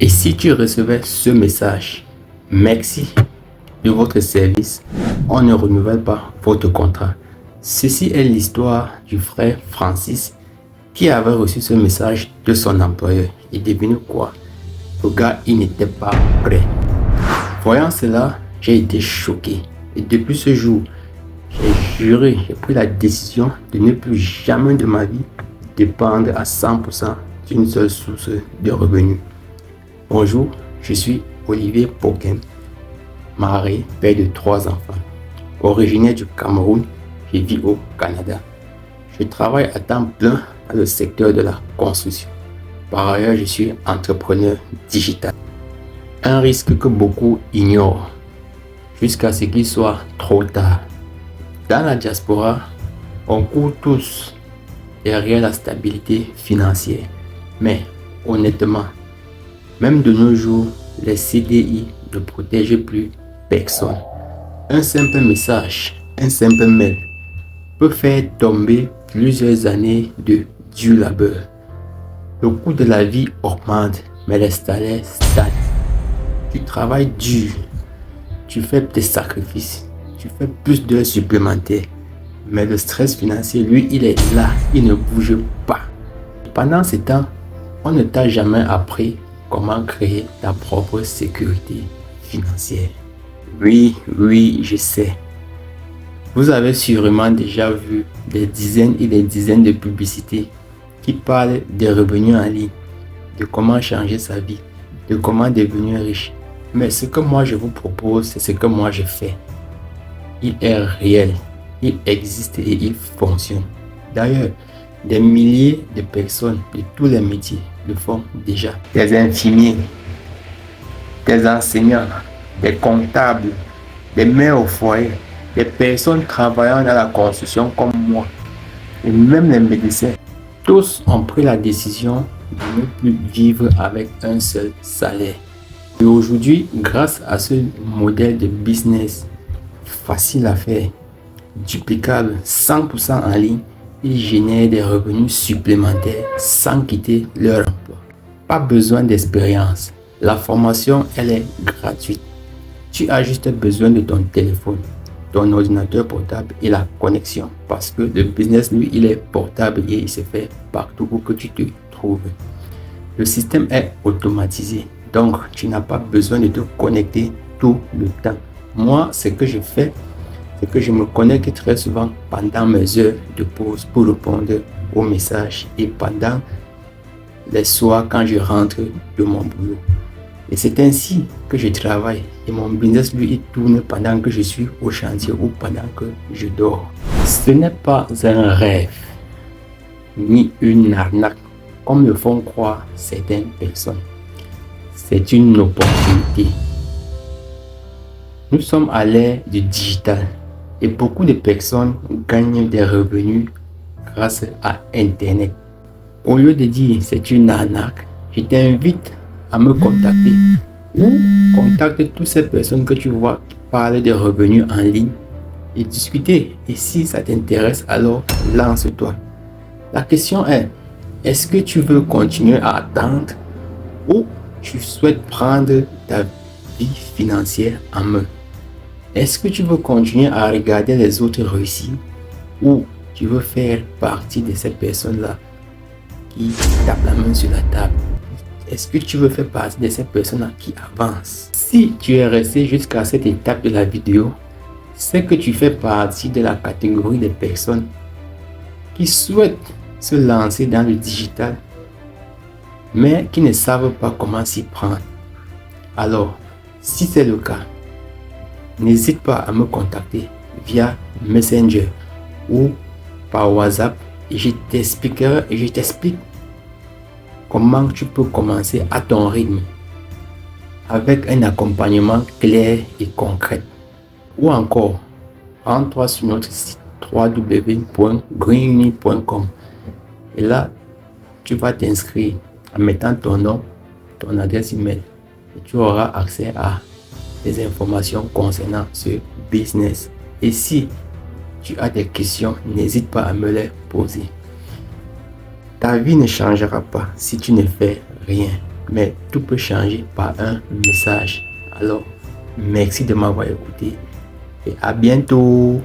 Et si tu recevais ce message, merci de votre service, on ne renouvelle pas votre contrat. Ceci est l'histoire du frère Francis qui avait reçu ce message de son employeur. Et devinez quoi? Le gars, il n'était pas prêt. Voyant cela, j'ai été choqué. Et depuis ce jour, j'ai pris la décision de ne plus jamais de ma vie dépendre à 100% d'une seule source de revenus. Bonjour, je suis Olivier Poquin, marié, père de 3 enfants. Originaire du Cameroun, je vis au Canada. Je travaille à temps plein dans le secteur de la construction. Par ailleurs, je suis entrepreneur digital. Un risque que beaucoup ignorent jusqu'à ce qu'il soit trop tard. Dans la diaspora, on court tous derrière la stabilité financière. Mais honnêtement, même de nos jours, les CDI ne protègent plus personne. Un simple message, un simple mail peut faire tomber plusieurs années de dur labeur. Le coût de la vie augmente, mais les salaires stagnent. Tu travailles dur, tu fais des sacrifices, tu fais plus d'heures supplémentaires, mais le stress financier, lui, il est là, il ne bouge pas. Pendant ce temps, on ne t'a jamais appris comment créer ta propre sécurité financière. Oui, je sais. Vous avez sûrement déjà vu des dizaines et des dizaines de publicités qui parlent des revenus en ligne, de comment changer sa vie, de comment devenir riche. Mais ce que moi je vous propose, c'est ce que moi je fais. Il est réel, il existe et il fonctionne. D'ailleurs, des milliers de personnes de tous les métiers le font déjà. Des infirmiers, des enseignants, des comptables, des mères au foyer, des personnes travaillant dans la construction comme moi, et même les médecins. Tous ont pris la décision de ne plus vivre avec un seul salaire. Et aujourd'hui, grâce à ce modèle de business facile à faire, duplicable, 100% en ligne, ils génèrent des revenus supplémentaires sans quitter leur emploi. Pas besoin d'expérience. La formation, elle est gratuite. Tu as juste besoin de ton téléphone, ton ordinateur portable et la connexion. Parce que le business, lui, il est portable et il se fait partout où que tu te trouves. Le système est automatisé. Donc, tu n'as pas besoin de te connecter tout le temps. Moi, ce que je fais, c'est que je me connecte très souvent pendant mes heures de pause pour répondre aux messages et pendant les soirs quand je rentre de mon boulot. Et c'est ainsi que je travaille et mon business lui il tourne pendant que je suis au chantier ou pendant que je dors. Ce n'est pas un rêve ni une arnaque comme le font croire certaines personnes. C'est une opportunité. Nous sommes à l'ère du digital et beaucoup de personnes gagnent des revenus grâce à Internet. Au lieu de dire c'est une arnaque, je t'invite à me contacter ou contacte toutes ces personnes que tu vois qui parlent de revenus en ligne et discuter. Et si ça t'intéresse, alors lance-toi. La question est, est-ce que tu veux continuer à attendre ou tu souhaites prendre ta vie financière en main? Est-ce que tu veux continuer à regarder les autres réussir ou tu veux faire partie de ces personnes-là qui tapent la main sur la table? Est-ce que tu veux faire partie de ces personnes-là qui avancent? Si tu es resté jusqu'à cette étape de la vidéo, c'est que tu fais partie de la catégorie des personnes qui souhaitent se lancer dans le digital, mais qui ne savent pas comment s'y prendre. Alors, si c'est le cas, n'hésite pas à me contacter via Messenger ou par WhatsApp et je t'expliquerai et je t'explique comment tu peux commencer à ton rythme avec un accompagnement clair et concret. Ou encore, rends-toi sur notre site www.greenuni.com et là, tu vas t'inscrire en mettant ton nom, ton adresse email et tu auras accès à des informations concernant ce business. Et si tu as des questions, n'hésite pas à me les poser. Ta vie ne changera pas si tu ne fais rien. mais tout peut changer par un message. Alors, merci de m'avoir écouté et à bientôt.